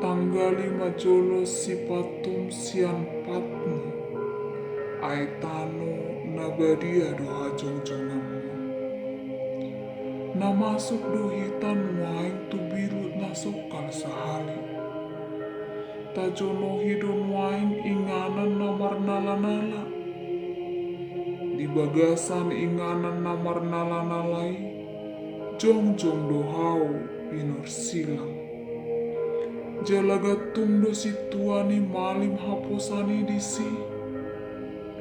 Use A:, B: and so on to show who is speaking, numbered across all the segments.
A: Tanggali majolo si patum sian patmu, aetano nabadia do hajong-jongamu. Na masuk do hitan waing tu biru na sokal sahali. Tajono hidon waing inganan namar nala-nala. Di bagasan inganan namar nala-nalai, jong-jong do hau pinor silang. Jalagatung do situani malim haposani disi.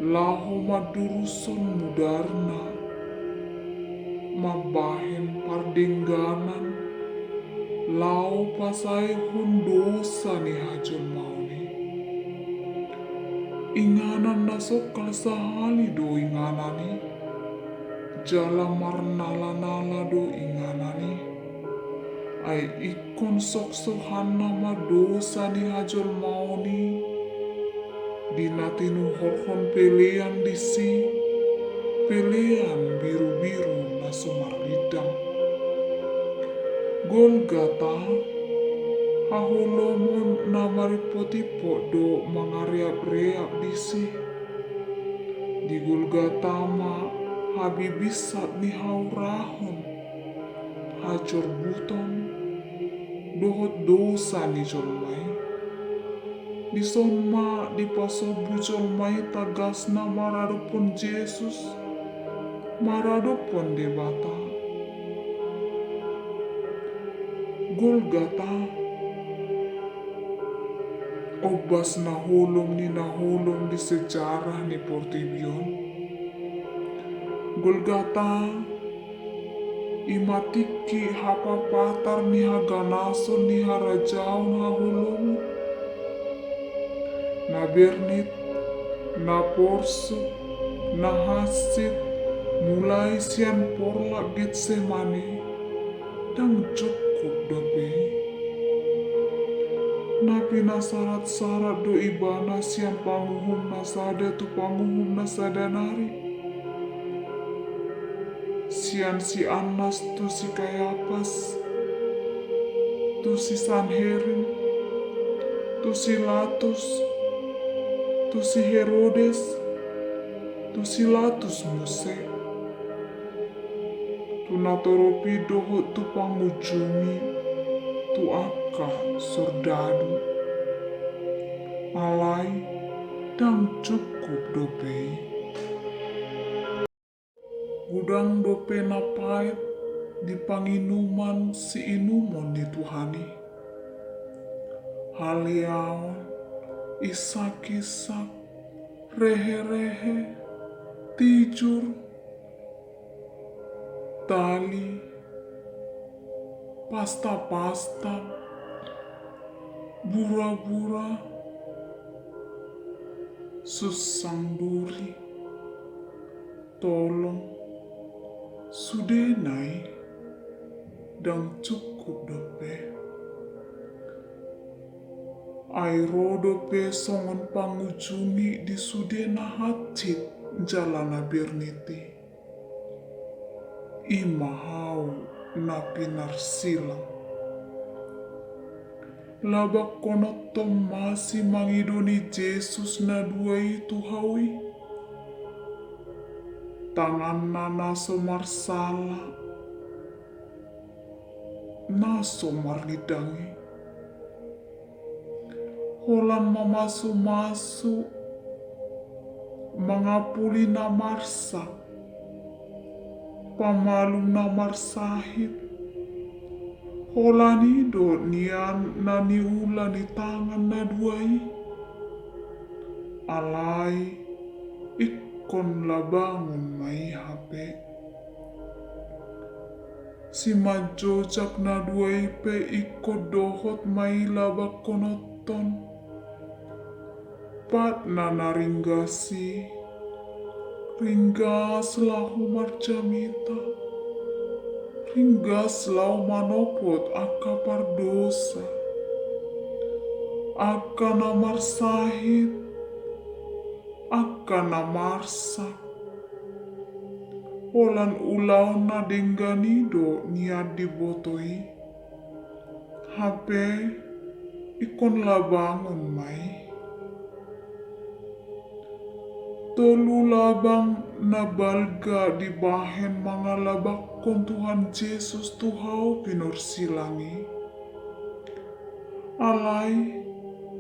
A: Laho maduruson mudarna. Mabahen pardengganan. Lao pasai hundosa ni hajol mauni. Inganan nasokal sahali do inganani. Jala marnala-nala do inganani. Ai ikon sok-sohan nama dosa ni hajol mauni. Dinatinu horhon pelean disi. Pelean biru-biru nasumar lidang. Golgata hahulomon namari potipo do mangariap-reap disi. Di Golgata ma habibisat ni haurahon. Hajor buton dohot dosa ni jolmai. Di sonma di pasobu jolmai tagasna maradopon Yesus. Maradopon debata. Golgata obas nahulong di sejarah ni Portibion. Golgata imatiki hapapatar ni haganason ni harajaon hahulong. Na bernit, na porsu, na hasit, mulai sian porla Getsemani, dan cukup dope. Na pinasarat-sarat do ibana sian panguhum nasada tu panguhum nasadanari. Sian si Anas tu si Kayapas, tu si Sanherin, tu si Latus, tu si Herodes, tu si Latus Muse, tu natoropi dohot tu pangujumi, tu aka sordadu, alai dan cukup dopei. Gudang dope napait di panginuman si inumon di Tuhani. Haliaon, isak-isak, rehe-rehe, tijur, tali, pasta-pasta, bura-bura, susang duri, tolong, sudenai, dan cukup dope. Airo dope songon pangujumi di sudena hacit jalana berniti. Imahau na pinar silang. Labak konotom masih mangidoni Yesus na dua itu hawi. Tangan naso marsala, naso marlidangi. Holan mamasu-masu, mangapuli na marsa, pamalu na marsahit. Holanido nian na niula ni tangan na duai. Alai ikon labangun mai hape. Si majojak na duai pe ikot dohot mai labak konoton. Pat na naringgasi, ringgas lahu marjamita, ringgas lahu manopot aka pardosa, aka namar sahit, aka namarsak, Polan ulaw na dengganido niya dibotoi. Habe ikon labangon mai. Tolu labang na balga di bahen mga labakon Tuhan Yesus Tuhau pinursilangi. Alay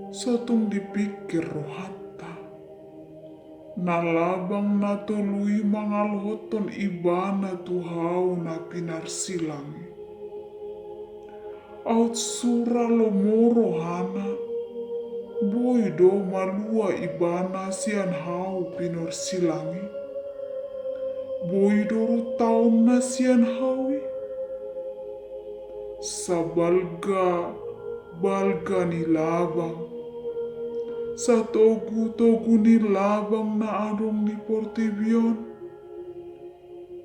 A: sotong dipikir rohata. Nalabang natului mga lohoton ibana Tuhau na pinarsilangi. Aut sura lomoro hana. Boy do malua ibana sian hau pinursilangi. Boy do taon na sian hawi. Balga ni labang. Sa togu ni labang na adong ni Portibion.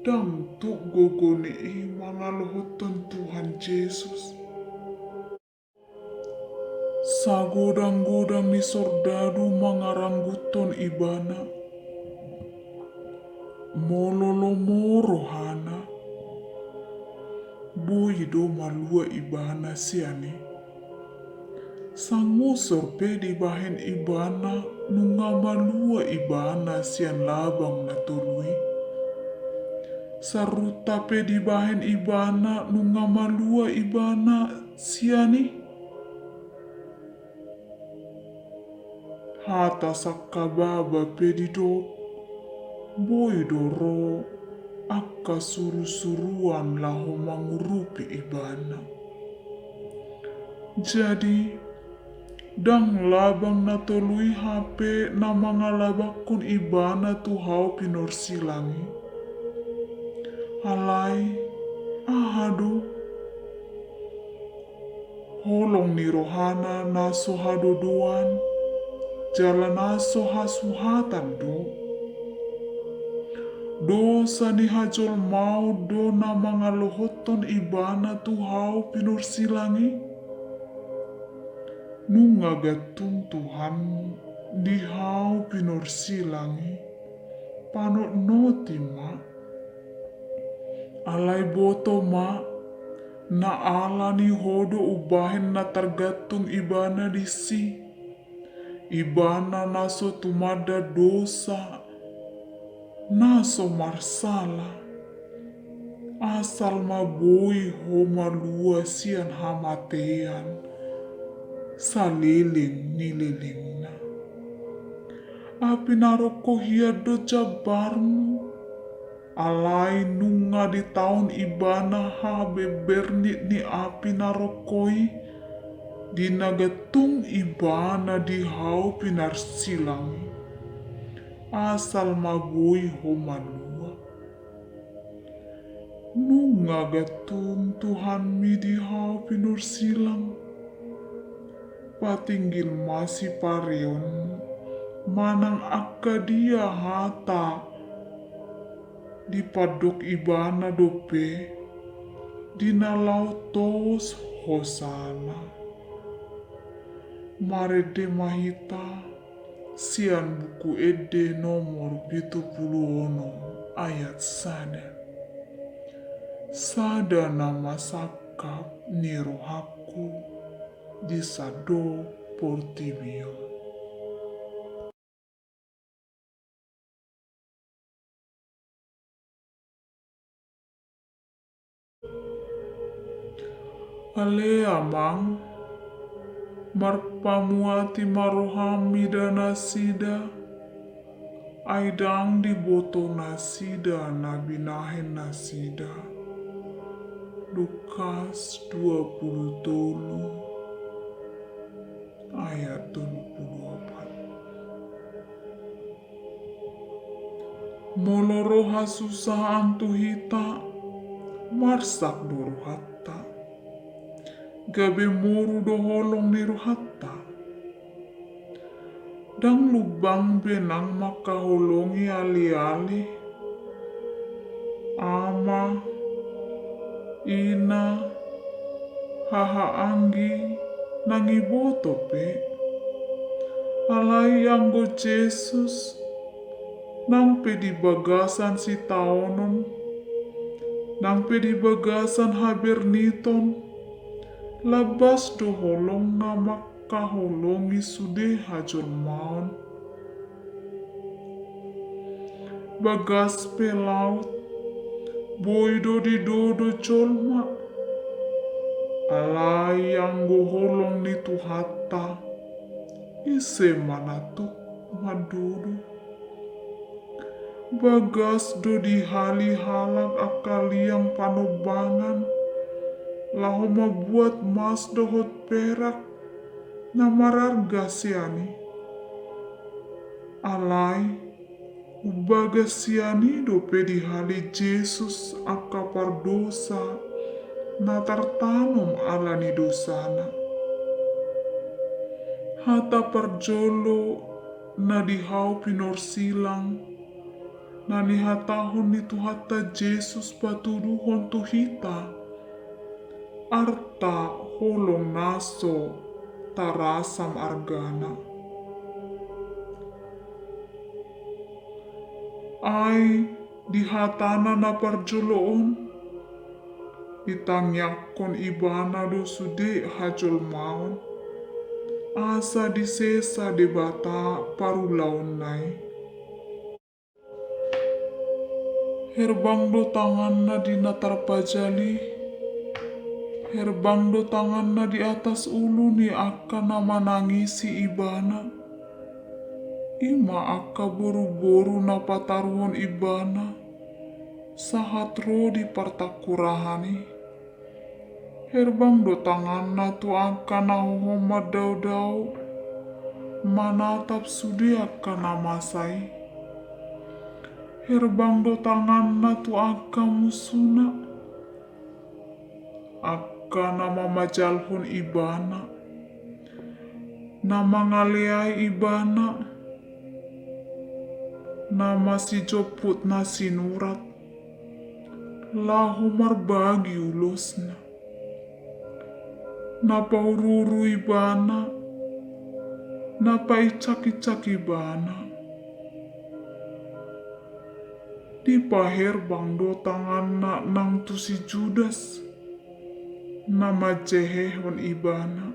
A: Dang tu gogo ni mga lohoton Tuhan Yesus. Sa godang-godang ni sordado mga rangguton ibana. Mololomoro hana. Boy do malua ibana siani. Sang ngusor pe di bahen ibana nunga malua ibana sian labang na tului. Saruta pe di bahen ibana nunga malua ibana siani. Hata sakababa pedido boy doro akka suru-suruan laho mangurupi ibana. Jadi dang labang na tului hape na mga labakon ibana Tuhau pinursilangi. Alay ahado holong ni rohana na sohadodoan. Jalan aso hasuhatan dosa ni hajol mau do na mga lohoton ibana Tuhau pinursilangi. Nunga gatun Tuhan di hau pinursilangi. Panot noti ma. Alay boto ma. Na ala ni hodo ubahin na tergantung ibana di si. Ibana naso tumada dosa, naso marsala, asal maboi homa lua sian hamatean, saliling nililingna. Api naroko hiado jabarmu, alai nunga di tahun ibana ha bebernit ni api narokoi, dinagatung ibana di hau pinarsilangi. Asal mabui homanua. Nunga gatung Tuhan mi di hau pinursilang. Patinggil masih parion. Manang akka dia hata. Di padok ibana dope. Dinalau tos hosana. Marede mahita sian buku ede nomor 70 ayat sada. Sada nama sakap ni rohaku di sado Portibio. Ale amang marpamuati marohami dana sida, aidang di boto nasida nabinahen nasida. Lukas 20 ayat 24. Moloroha susah antuhita, marsak doruhatta. Gabe moru doholong niruhatta. Dang lubang benang makaholongi ali-ali. Ama, ina, haha anggi, nangiboto pe. Alay anggo Jesus, nang pedi bagasan si taonon, nang pedi bagasan haberniton, Labas do holong na makaholongi sude hajol maun. Bagas pe laut, boido di dodo colma. Alai yang go holong ni tu hatta, ise mana tu madudu. Bagas do di hali halak akaliang panobangan, laho mabuat mas dohot perak na mararga siani. Alai, ubaga siani do di hali Jesus aka pardosa na tartanum alani dosana. Hata parjolo na dihau pinor silang, na nihatahon ni Tuhata Jesus patuduhon tuhita, arta holong naso tarasam argana. Ay dihatana na parjoloon, itangyakon ibana do sude hajol maun, asa disesa debata parulaon nai. Herbang do tangan na di natarpajali, herbang do tangan na di atas ulu ni akan na manangisi ibana. Ima aka boru-boru na pataruhon ibana, sahat ro di partakurahani. Herbang do tangan na tu akan na homad daw-daw, manatap sudi akan na masai. Herbang do tangan na tu akan musuna, akan na mamajalhon ibana, na mangaleai ibana, na masijoput na sinurat, lahu marbagi ulosna, na paururu ibana, na paicak-icak ibana. Di paherbang do tangan na nang tu si Judas, na majehehon ibana.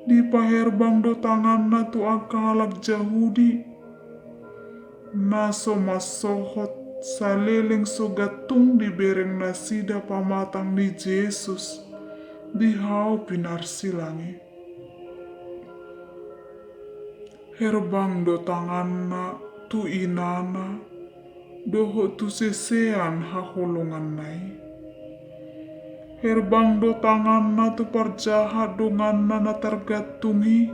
A: Di paherbang do tangan na tu akalak Jahudi, na so masohot saleleng so gatung di bereng nasida pamatang ni Jesus, di hau pinarsilangi. Herbang do tangan na tu inana, doho tu sesean haholongan nai. Herbang do tangan na tu parjahat dongan na tergatungi,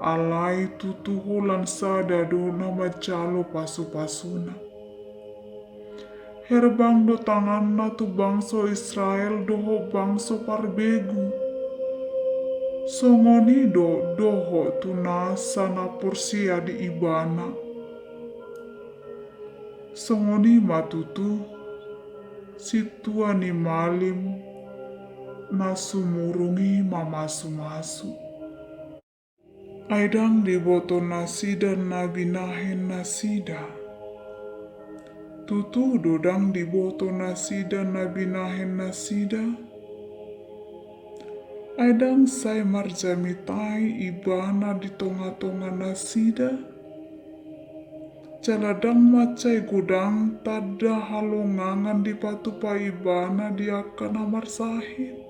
A: alai tutuhulan sada do na majalo pasu-pasuna. Herbang do tangan na tu bangso Israel doho bangso parbegu, songoni do doho tu nasa na porsia di ibana. Songoni matutu, situa ni malim, na sumurungi mamasu-masu. Aidang diboto nasida na binahen nasida. Tutu dodang diboto nasida na binahen nasida. Aidang say marjamitai ibana di tonga-tonga nasida. Caladang macai gudang tada halongangan di patupa ibana di akan amar sahid.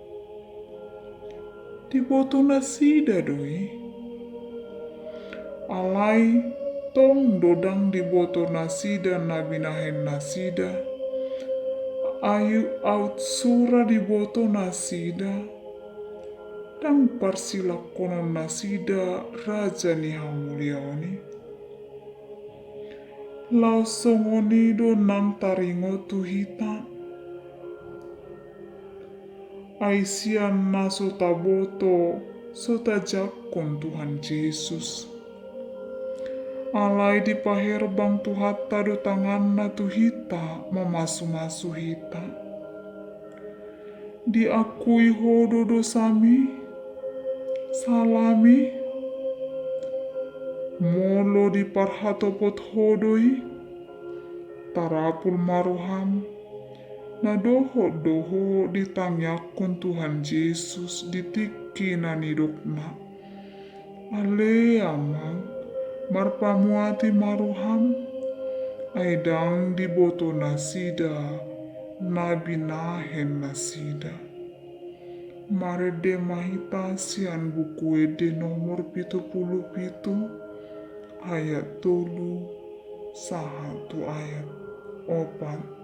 A: Diboto nasida doi. Alai tong dodang diboto nasida na binahen nasida. Ayu out sura diboto nasida. Dan parsilak konon nasida raja ni hamuliaoni. Lau songoni do nang taringo tuhita. Aisian na sotaboto sotajakon Tuhan Yesus. Alai di paherbang tuhata do tangan na tuhita mamasu-masu hita. Diakui hodo dosami, salami, molo di parhatopot hodoi, tarapul maruham, Na doho ditanyakon Tuhan Yesus ditiki na nidokna. Ale amang marpamuati maruham ay dang diboto na sida nabinahen na sida. Marede mahitasian buku ede nomor 77 ayat 3 sahatu ayat 4.